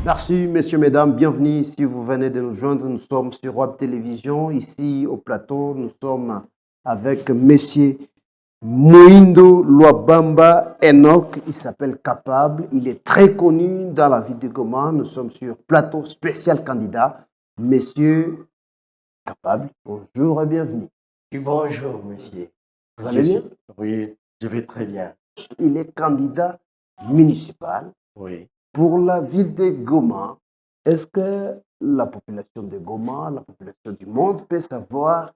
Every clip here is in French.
Merci, messieurs, mesdames. Bienvenue si vous venez de nous joindre. Nous sommes sur Web Télévision. Ici, au plateau, nous sommes avec monsieur Muindo Luabamba Enoch. Il s'appelle Capable. Il est très connu dans la ville de Goma. Nous sommes sur plateau spécial candidat. Monsieur Capable, bonjour et bienvenue. Bonjour, monsieur. Vous allez bien? Oui, je vais très bien. Il est candidat municipal Oui. pour la ville de Goma. Est-ce que la population de Goma, la population du monde peut savoir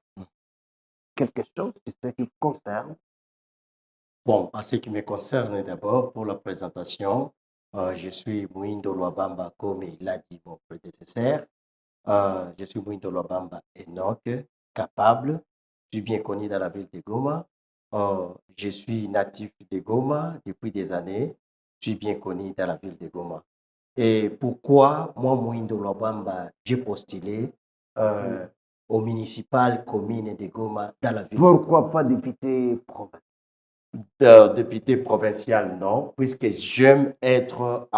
quelque chose sur ce qui vous concerne? Bon, en ce qui me concerne d'abord, pour la présentation, je suis Muindo Luabamba, comme il a dit mon prédécesseur. Je suis Muindo Luabamba Enoch, capable. Je suis bien connu dans la ville de Goma. Je suis natif de Goma depuis des années. Je suis bien connu dans la ville de Goma. Et pourquoi moi, Muindo Luabamba, j'ai postulé au municipal commune de Goma dans la ville de Goma. Pourquoi pas député provincial? Député provincial, non, puisque j'aime être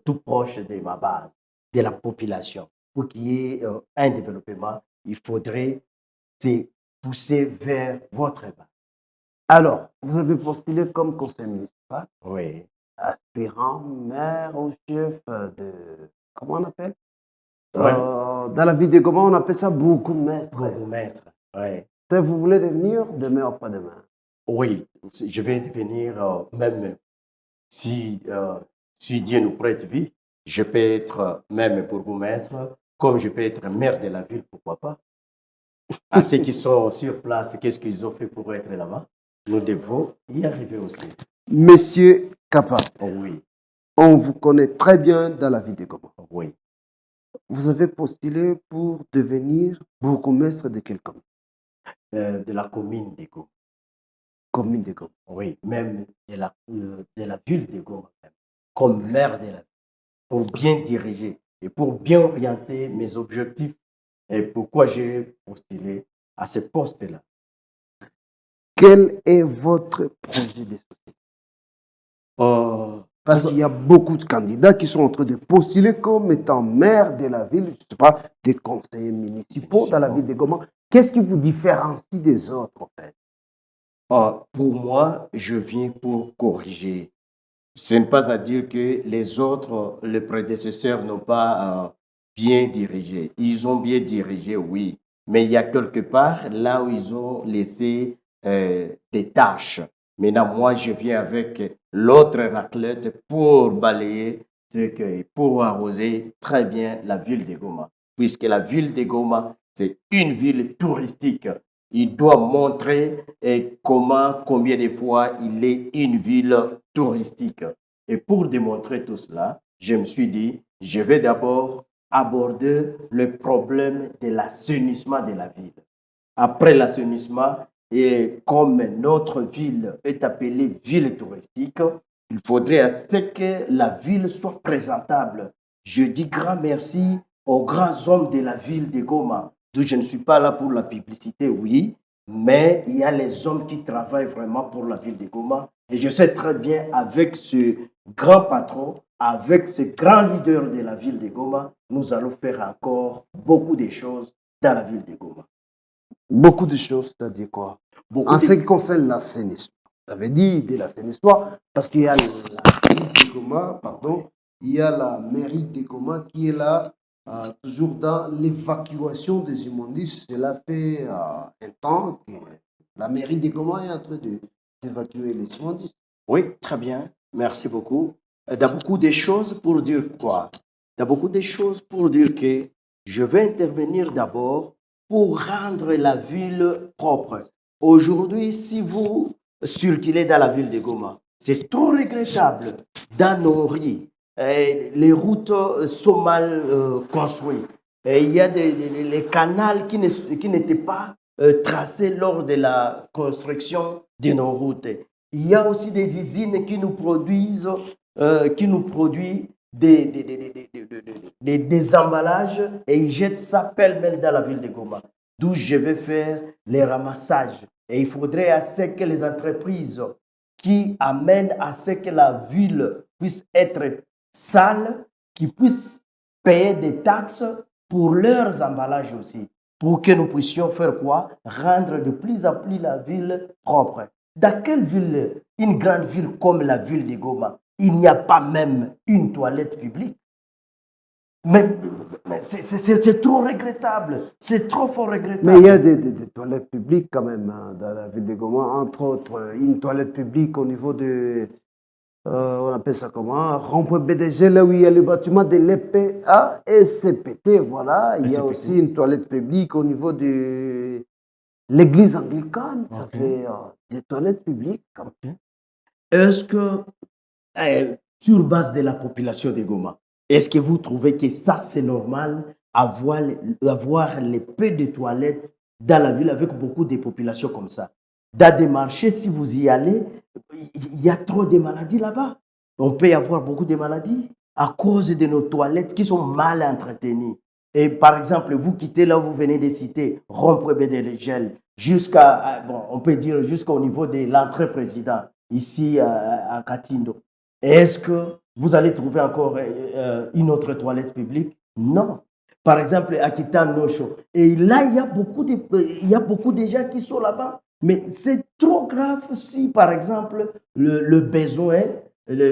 tout proche de ma base, de la population. Pour qu'il y ait un développement, il faudrait se pousser vers votre base. Alors, vous avez postulé comme conseiller municipal, Oui. aspirant maire ou chef de... Comment on appelle? Ouais. Dans la ville de Goma, on appelle ça bourgmestre. Bourgmestre. Oui. Ça, vous voulez devenir demain ou pas demain? Oui, je vais devenir même si, si Dieu nous prête vie, je peux être même bourgmestre, comme je peux être maire de la ville, pourquoi pas. À ceux qui sont sur place, qu'est-ce qu'ils ont fait pour être là-bas? Nous devons y arriver aussi. Monsieur Capable, Oui, on vous connaît très bien dans la ville de Goma. oui. Vous avez postulé pour devenir bourgmestre de quelle commune? De la commune de Goma. Commune de Goma. Oui, même de la ville de Goma, même, comme maire de la ville, pour bien diriger et pour bien orienter mes objectifs. Et pourquoi j'ai postulé à ce poste-là? Quel est votre projet de société? Parce qu'il y a beaucoup de candidats qui sont en train de postuler comme étant maire de la ville, je ne sais pas, des conseillers municipaux dans la ville de Goma. Qu'est-ce qui vous différencie des autres, en fait? Pour moi, je viens pour corriger. Ce n'est pas à dire que les autres, les prédécesseurs n'ont pas bien dirigé. Ils ont bien dirigé, oui. Mais il y a quelque part là où ils ont laissé des tâches. Maintenant, moi, je viens avec l'autre raclette pour balayer, pour arroser très bien la ville de Goma. Puisque la ville de Goma, c'est une ville touristique. Il doit montrer combien de fois il est une ville touristique. Et pour démontrer tout cela, je me suis dit, je vais d'abord aborder le problème de l'assainissement de la ville. Après l'assainissement, et comme notre ville est appelée ville touristique, il faudrait à ce que la ville soit présentable. Je dis grand merci aux grands hommes de la ville de Goma. D'où je ne suis pas là pour la publicité, oui, mais il y a les hommes qui travaillent vraiment pour la ville de Goma. Et je sais très bien, avec ce grand patron, avec ce grand leader de la ville de Goma, nous allons faire encore beaucoup de choses dans la ville de Goma. Beaucoup de choses, c'est-à-dire quoi? Beaucoup En ce de... qui concerne l'assainissement, ça veut dire de l'assainissement, parce qu'il y a la ville de Goma, pardon, il y a la mairie de Goma qui est là, toujours dans l'évacuation des immondices. Cela fait un temps que la mairie de Goma est en train d'évacuer les immondices. Oui, très bien. Merci beaucoup. Il y a beaucoup de choses pour dire quoi? Il y a beaucoup de choses pour dire que je vais intervenir d'abord pour rendre la ville propre. Aujourd'hui, si vous circulez dans la ville de Goma, c'est trop regrettable. Dans nos rues, les routes sont mal construites. Et il y a les canaux qui n'étaient pas tracés lors de la construction de nos routes. Il y a aussi des usines qui nous produisent, des emballages et ils jettent ça pêle-mêle dans la ville de Goma. D'où je vais faire les ramassages. Et il faudrait à ce que les entreprises qui amènent à ce que la ville puisse être sale, qu'ils puissent payer des taxes pour leurs emballages aussi, pour que nous puissions faire quoi? Rendre de plus en plus la ville propre. Dans quelle ville, une grande ville comme la ville de Goma, il n'y a pas même une toilette publique? Mais c'est trop regrettable, c'est trop fort regrettable. Mais il y a des toilettes publiques quand même hein, dans la ville de Goma, entre autres une toilette publique au niveau de, on appelle ça comment, rond-point BDG, là où il y a le bâtiment de l'EPA et CPT, voilà. Il y a aussi une toilette publique au niveau de l'église anglicane, ça fait des toilettes publiques. Est-ce que, sur base de la population de Goma, est-ce que vous trouvez que ça, c'est normal, avoir les peu de toilettes dans la ville avec beaucoup de populations comme ça? Dans des marchés, si vous y allez, il y a trop de maladies là-bas. On peut y avoir beaucoup de maladies à cause de nos toilettes qui sont mal entretenues. Et par exemple, vous quittez là où vous venez de citer, rond-point Bédélégel, jusqu'à, bon, on peut dire jusqu'au niveau de l'entrée président, ici à Katindo. Est-ce que vous allez trouver encore une autre toilette publique? Non. Par exemple, à Kitandosho. Et là, il y a beaucoup de gens qui sont là-bas. Mais c'est trop grave si, par exemple, le besoin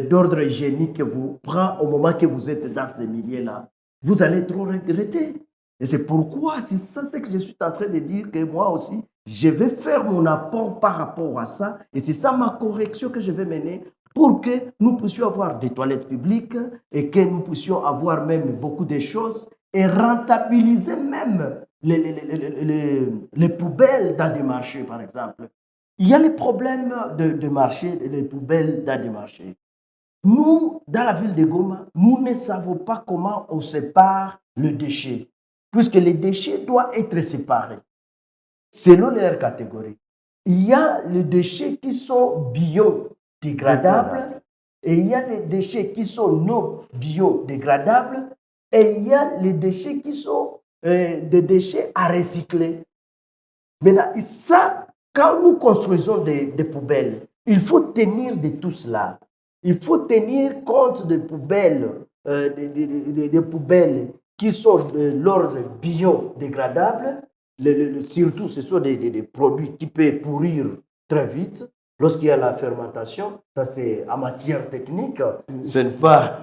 d'ordre hygiénique vous prend au moment que vous êtes dans ces milieux-là. Vous allez trop regretter. Et c'est pourquoi, c'est ça ce que je suis en train de dire, que moi aussi, je vais faire mon apport par rapport à ça. Et c'est ça ma correction que je vais mener pour que nous puissions avoir des toilettes publiques et que nous puissions avoir même beaucoup de choses et rentabiliser même les poubelles dans des marchés, par exemple. Il y a les problèmes de marché, les poubelles dans des marchés. Nous, dans la ville de Goma, nous ne savons pas comment on sépare le déchet, puisque les déchets doivent être séparés selon leur catégorie. Il y a les déchets qui sont biodégradables et il y a les déchets qui sont non biodégradables et il y a les déchets qui sont des déchets à recycler. Maintenant, ça, quand nous construisons des poubelles, il faut tenir de tout cela. Il faut tenir compte des poubelles, des poubelles qui sont de l'ordre biodégradable. Surtout, ce sont des produits qui peuvent pourrir très vite lorsqu'il y a la fermentation. Ça, c'est en matière technique. Ce n'est pas,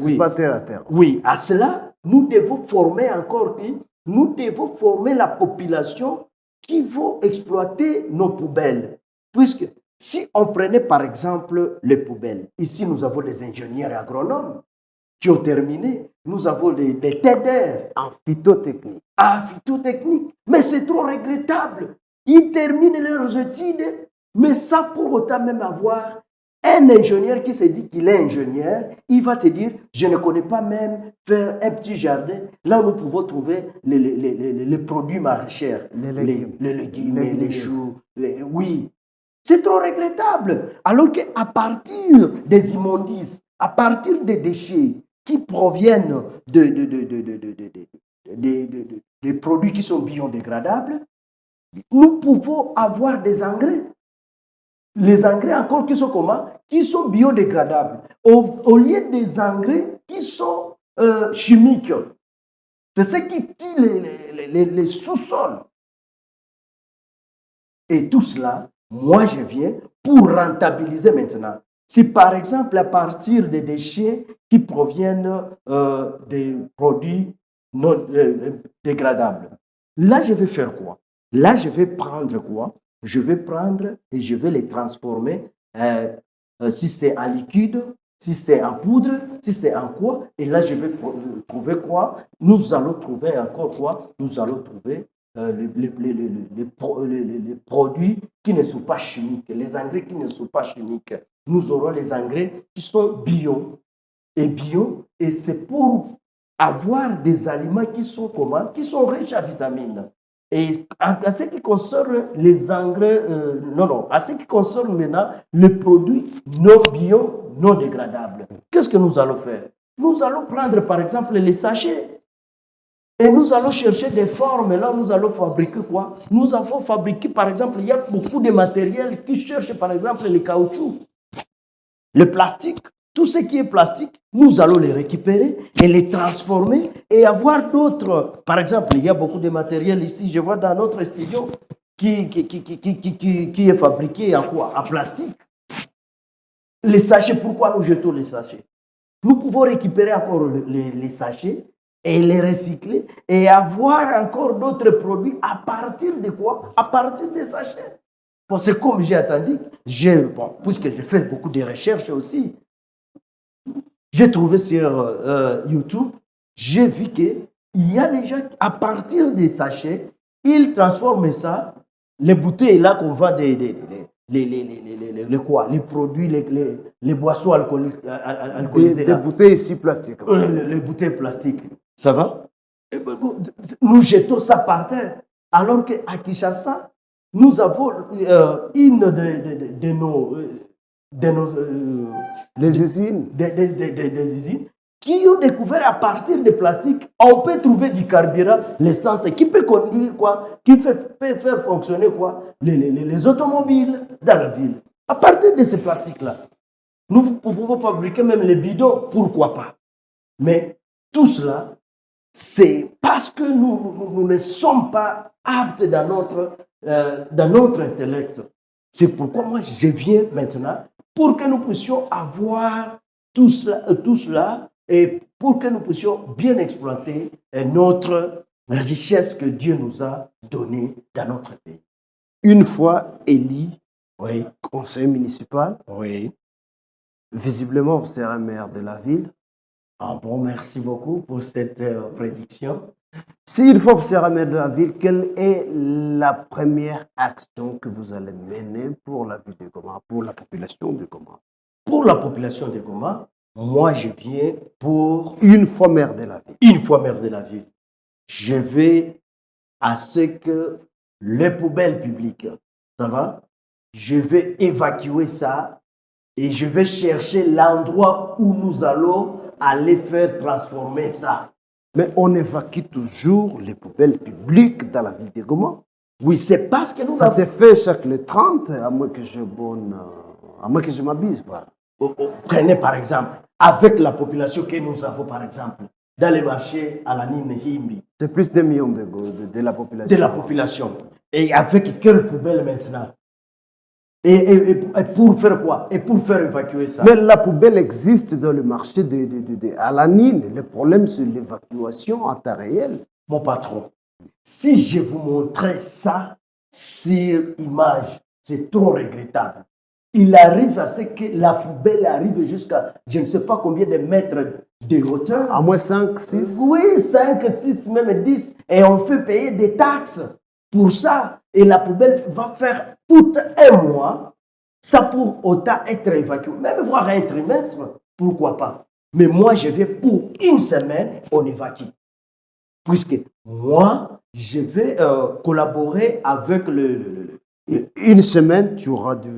oui. Pas terre à terre. Oui, à cela, nous devons former la population qui va exploiter nos poubelles. Puisque si on prenait par exemple les poubelles, ici nous avons des ingénieurs et agronomes qui ont terminé, nous avons des TEDers en phytotechnique. Mais c'est trop regrettable. Ils terminent leurs études, mais sans pour autant même avoir un ingénieur qui se dit qu'il est ingénieur, il va te dire, je ne connais pas même faire un petit jardin, là où nous pouvons trouver les produits maraîchers, les légumes, les choux, oui. C'est trop regrettable. Alors qu'à partir des immondices, à partir des déchets qui proviennent des produits qui sont biodégradables, nous pouvons avoir des engrais. Les engrais encore qui sont comment? Qui sont biodégradables. Au lieu des engrais qui sont chimiques. C'est ce qui tue les sous-sols. Et tout cela, moi je viens pour rentabiliser maintenant. Si par exemple à partir des déchets qui proviennent des produits non dégradables, là je vais faire quoi? Là je vais prendre quoi? Je vais prendre et je vais les transformer, si c'est en liquide, si c'est en poudre, si c'est en quoi. Et là, je vais trouver quoi? Nous allons trouver encore quoi? Nous allons trouver les produits qui ne sont pas chimiques, les engrais qui ne sont pas chimiques. Nous aurons les engrais qui sont bio. Et c'est pour avoir des aliments qui sont comment? Qui sont riches en vitamines. Et à ce qui concerne les engrais, à ce qui concerne maintenant les produits non bio, non dégradables, qu'est-ce que nous allons faire? Nous allons prendre par exemple les sachets et nous allons chercher des formes. Là, nous allons fabriquer quoi? Nous avons fabriqué par exemple, il y a beaucoup de matériel qui cherchent par exemple les caoutchoucs, le plastique. tout ce qui est plastique, nous allons les récupérer et les transformer et avoir d'autres. Par exemple, il y a beaucoup de matériel ici, je vois dans notre studio, qui est fabriqué en quoi? En plastique. Les sachets, pourquoi nous jetons les sachets? Nous pouvons récupérer encore les sachets et les recycler et avoir encore d'autres produits à partir de quoi? À partir des sachets. Parce que comme j'ai attendu, puisque j'ai fait beaucoup de recherches aussi, j'ai trouvé sur YouTube, j'ai vu qu'il y a les gens, à partir des sachets, ils transforment ça, les bouteilles là qu'on vend les produits, les boissons alcoolisées. Des bouteilles ici plastiques. Les bouteilles plastiques. Ça va? Nous jetons ça par terre. Alors qu'à Kinshasa, nous avons une de nos Les usines. des usines qui ont découvert à partir des plastiques, on peut trouver du carburant, l'essence, qui peut conduire quoi, qui peut faire fonctionner quoi, les automobiles dans la ville. À partir de ces plastiques-là, nous pouvons fabriquer même les bidons, pourquoi pas. Mais tout cela, c'est parce que nous ne sommes pas aptes dans notre intellect. C'est pourquoi moi je viens maintenant pour que nous puissions avoir tout cela et pour que nous puissions bien exploiter notre richesse que Dieu nous a donnée dans notre pays. Une fois élu Oui, conseil municipal, oui. visiblement vous serez maire de la ville. Ah bon, merci beaucoup pour cette prédiction. Si une fois vous serez maire de la ville, quelle est la première action que vous allez mener pour la ville de Goma, pour la population de Goma? Pour la population de Goma, moi je viens pour, Une fois maire de la ville. une fois maire de la ville, je vais à ce que les poubelles publiques, ça va? Je vais évacuer ça et je vais chercher l'endroit où nous allons aller faire transformer ça. Mais on évacue toujours les poubelles publiques dans la ville de Goma. Oui, c'est parce que nous Ça avons... se fait chaque le 30, à moins que je m'abuse. Voilà. Prenez par exemple, avec la population que nous avons par exemple, dans les marchés à la Nîmes-Himbi, C'est plus de millions de la population. de la population. Et avec quelle poubelle maintenant? Et pour faire quoi? Et pour faire évacuer ça. Mais la poubelle existe dans le marché à la Nîmes. Le problème, c'est l'évacuation en temps réel. Mon patron, si je vous montrais ça sur image, c'est trop regrettable. Il arrive à ce que la poubelle arrive jusqu'à je ne sais pas combien de mètres de hauteur. À moins 5, 6. Oui, 5, 6, même 10. Et on fait payer des taxes pour ça. Et la poubelle va faire tout un mois. Ça pour autant être évacué. Même voir un trimestre, pourquoi pas. Mais moi, je vais pour une semaine, on évacue. Puisque moi, je vais collaborer avec Une semaine, tu auras de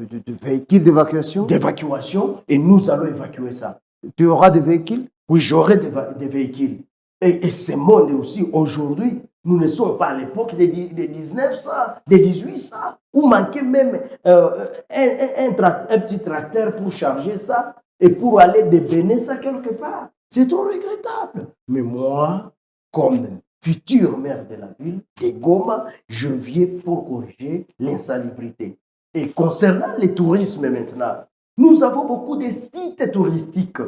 véhicules d'évacuation. d'évacuation et nous allons évacuer ça. Tu auras des véhicules. Oui, j'aurai des véhicules. Et ce monde aussi, aujourd'hui, nous ne sommes pas à l'époque des 1900, des 1800, où manquait même un petit tracteur pour charger ça et pour aller débener ça quelque part. C'est trop regrettable. Mais moi, comme futur maire de la ville de Goma, je viens pour corriger l'insalubrité. Et concernant le tourisme maintenant, nous avons beaucoup de sites touristiques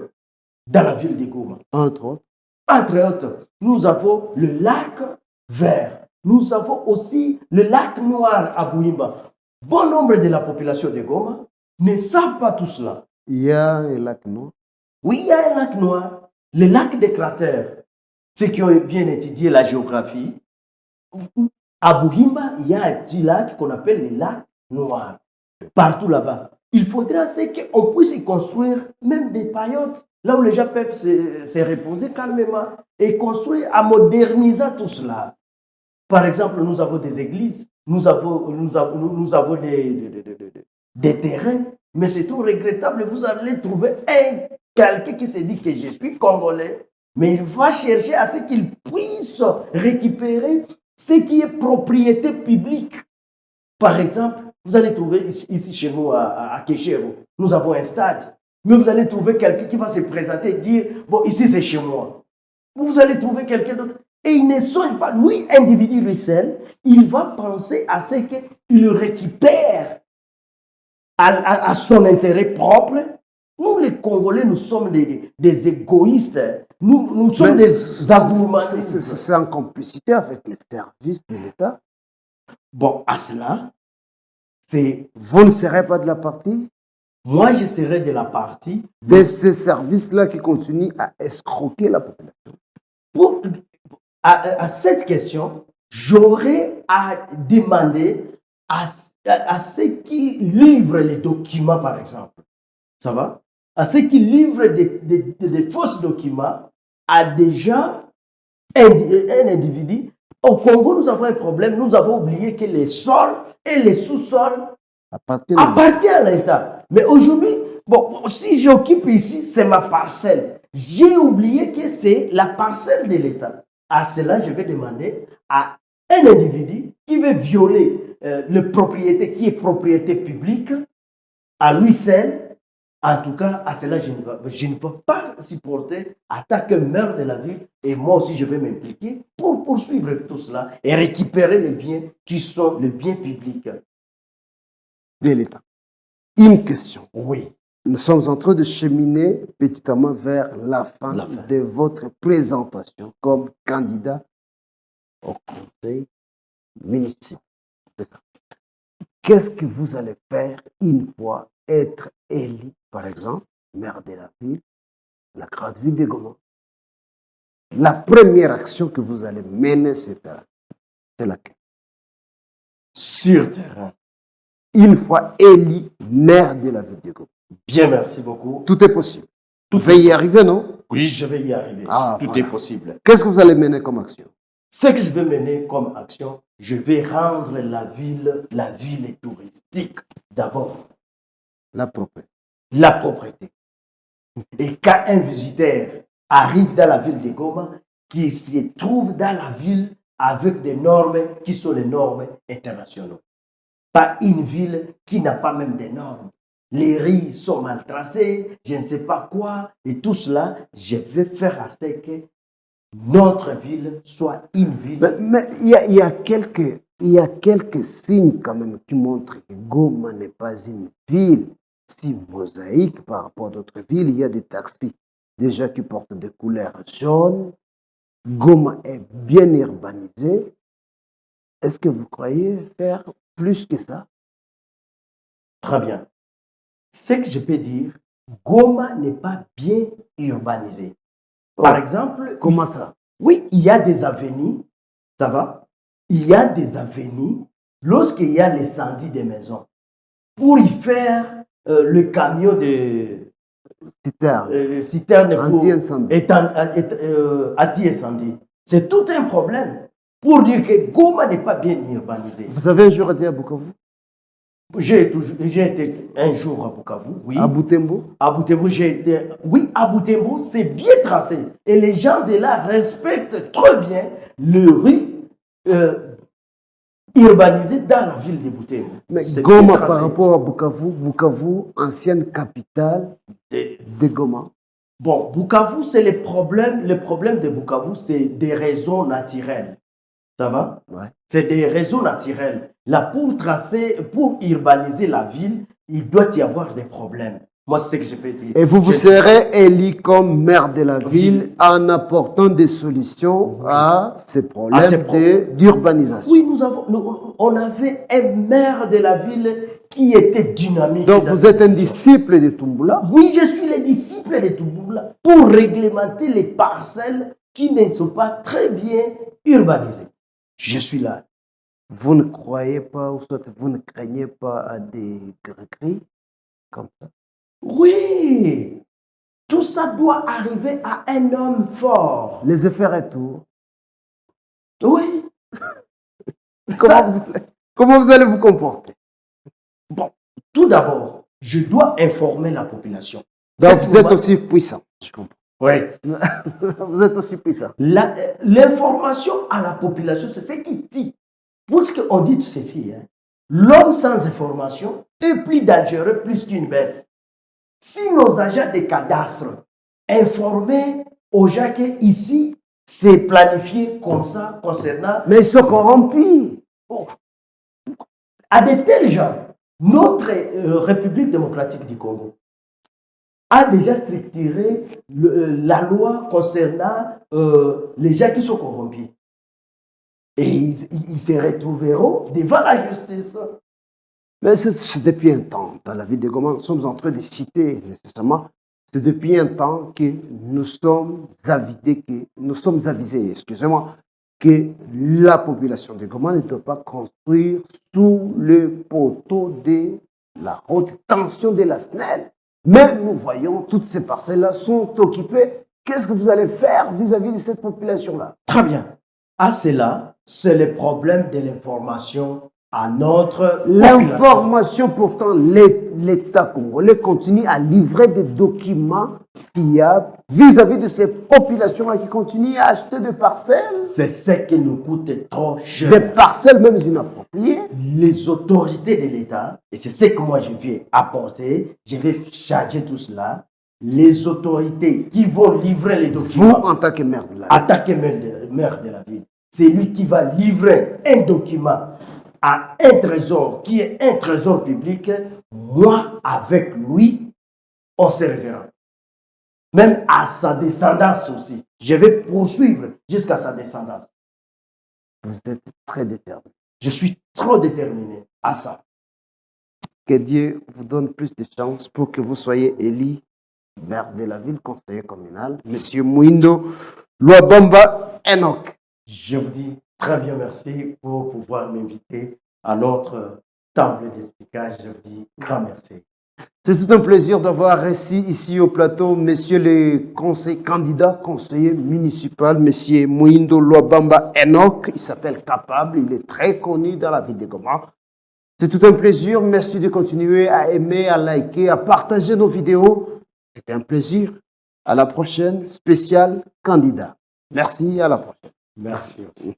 dans la ville de Goma. Entre autres. Entre autres, nous avons le lac Vert. Nous avons aussi le lac Noir à Bouimba. Bon nombre de la population de Goma ne savent pas tout cela. Il y a un lac noir. Oui, il y a un lac noir, le lac des cratères. Ceux qui ont bien étudié la géographie, à Bouimba, il y a un petit lac qu'on appelle le lac Noir. Partout là-bas. Il faudrait qu'on puisse y construire même des paillotes, là où les gens peuvent se reposer calmement et construire en modernisant tout cela. Par exemple, nous avons des églises, nous avons des terrains, mais c'est tout regrettable. Vous allez trouver quelqu'un qui se dit que je suis congolais, mais il va chercher à ce qu'il puisse récupérer ce qui est propriété publique. Par exemple, vous allez trouver ici chez nous à Kéchero, nous avons un stade. Mais vous allez trouver quelqu'un qui va se présenter et dire, bon, ici c'est chez moi. Vous allez trouver quelqu'un d'autre. Et il ne songe pas, lui, individu, lui seul, il va penser à ce qu'il récupère à son intérêt propre. Nous, les Congolais, nous sommes des égoïstes. Nous sommes Mais des agourmandistes. c'est en complicité avec les services de l'État. Bon, à cela, c'est Vous ne serez pas de la partie moi, je serai de la partie de ces services-là qui continuent à escroquer la population. pour, à cette question, j'aurais à demander à ceux qui livrent les documents, par exemple. Ça va? À ceux qui livrent des fausses documents, à des gens, un individu. Au Congo, nous avons un problème. Nous avons oublié que les sols et les sous-sols appartiennent à l'État. Mais aujourd'hui, bon, si j'occupe ici, c'est ma parcelle. J'ai oublié que c'est la parcelle de l'État. À cela, je vais demander à un individu qui veut violer la propriété qui est propriété publique, à lui seul. En tout cas, à cela, je ne vais pas supporter en tant que maire de la ville. Et moi aussi, je vais m'impliquer pour poursuivre tout cela et récupérer les biens qui sont les biens publics. De l'État. Une question. Oui. Nous sommes en train de cheminer petit à petit vers la fin de votre présentation comme candidat au conseil municipal. Qu'est-ce que vous allez faire une fois être élu, par exemple, maire de la ville, la grande ville de Goma? La première action que vous allez mener sur terrain, c'est laquelle? Sur terrain. Une fois élu maire de la ville de Goma. Bien, merci beaucoup. Tout est possible. Vous pouvez y arriver, non? Oui, je vais y arriver. Tout est possible. Qu'est-ce que vous allez mener comme action? Ce que je vais mener comme action, je vais rendre la ville touristique. D'abord, la propriété. La propriété. Et quand un visiteur arrive dans la ville de Goma, qui se trouve dans la ville avec des normes qui sont les normes internationales. Pas une ville qui n'a pas même des normes. Les rues sont mal tracées, je ne sais pas quoi, et tout cela, je vais faire à ce que notre ville soit une ville. Mais il y a quelques signes quand même qui montrent que Goma n'est pas une ville si mosaïque par rapport à d'autres villes. Il y a des taxis déjà qui portent des couleurs jaunes. Goma est bien urbanisé. Est-ce que vous croyez faire plus que ça? Très bien. Ce que je peux dire, Goma n'est pas bien urbanisé. Par exemple... Comment ça? Oui, il y a des avenues, ça va? Il y a des avenues lorsqu'il y a l'incendie des maisons. Pour y faire le camion de citerne anti-incendie. C'est tout un problème pour dire que Goma n'est pas bien urbanisé. Vous avez un jour été à Bukavu? J'ai été un jour à Bukavu, oui. À Butembo? À Butembo, j'ai été... Oui, à Butembo, c'est bien tracé. Et les gens de là respectent très bien le rue urbanisé dans la ville de Butembo. Mais Goma par rapport à Bukavu, ancienne capitale de Goma. Bon, Bukavu, c'est le problème de Bukavu, c'est des raisons naturelles. Ça va? Ouais. C'est des réseaux naturels. Là, pour urbaniser la ville, il doit y avoir des problèmes. Moi, c'est ce que je peux dire. Et vous serez élu comme maire de la ville en apportant des solutions à ces problèmes d'urbanisation. Oui, on avait un maire de la ville qui était dynamique. Donc, vous êtes un disciple de Toumbula? Oui, je suis le disciple de Toumbula pour réglementer les parcelles qui ne sont pas très bien urbanisées. Je suis là. Vous ne croyez pas, ou soit vous ne craignez pas à des gris comme ça? Oui, tout ça doit arriver à un homme fort. Les effets retour. Oui. Comment vous allez vous comporter? Bon, tout d'abord, je dois informer la population. Donc vous êtes aussi puissant, je comprends. Oui. Vous êtes aussi puissant. L'information à la population, c'est ce qui dit. Puisqu'on dit ceci, hein, l'homme sans information est plus dangereux plus qu'une bête. si nos agents des cadastres informaient aux gens qu'ici, c'est planifié comme ça concernant... Mais ils sont corrompus. Oh, à de tels gens, notre République démocratique du Congo a déjà structuré la loi concernant les gens qui sont corrompus. Et ils se retrouveront devant la justice. Mais c'est depuis un temps, dans la ville de Goma, nous sommes en train de citer nécessairement, c'est depuis un temps que nous sommes avisés, excusez-moi, que la population de Goma ne doit pas construire sous le poteau de la haute tension de la SNEL. Même nous voyons, toutes ces parcelles-là sont occupées. Qu'est-ce que vous allez faire vis-à-vis de cette population-là? Très bien. À cela, c'est le problème de l'information à notre population. L'information, pourtant, l'État congolais continue à livrer des documents fiables vis-à-vis de ces populations-là qui continuent à acheter des parcelles. C'est ce qui nous coûte trop cher. Des parcelles même inappropriées. Les autorités de l'État, et c'est ce que moi je vais apporter, je vais changer tout cela, les autorités qui vont livrer les Vous, documents, en tant que maire de la ville, attaquer maire de la ville, c'est lui qui va livrer un document à un trésor qui est un trésor public. Moi, avec lui, on se reverra. Même à sa descendance aussi. Je vais poursuivre jusqu'à sa descendance. vous êtes très déterminé. Je suis trop déterminé à ça. Que Dieu vous donne plus de chance pour que vous soyez élu maire de la ville, conseiller communal, Monsieur Mouindo Luabamba Enoch. Je vous dis très bien merci pour pouvoir m'inviter à notre table d'explication. Je vous dis grand merci. C'est tout un plaisir d'avoir reçu ici au plateau Monsieur le candidat conseiller municipal, Monsieur Mouindo Luabamba Enoch. Il s'appelle Capable, il est très connu dans la ville de Goma. C'est tout un plaisir. Merci de continuer à aimer, à liker, à partager nos vidéos. C'était un plaisir. À la prochaine, spécial candidat. Merci, à la prochaine. Merci aussi.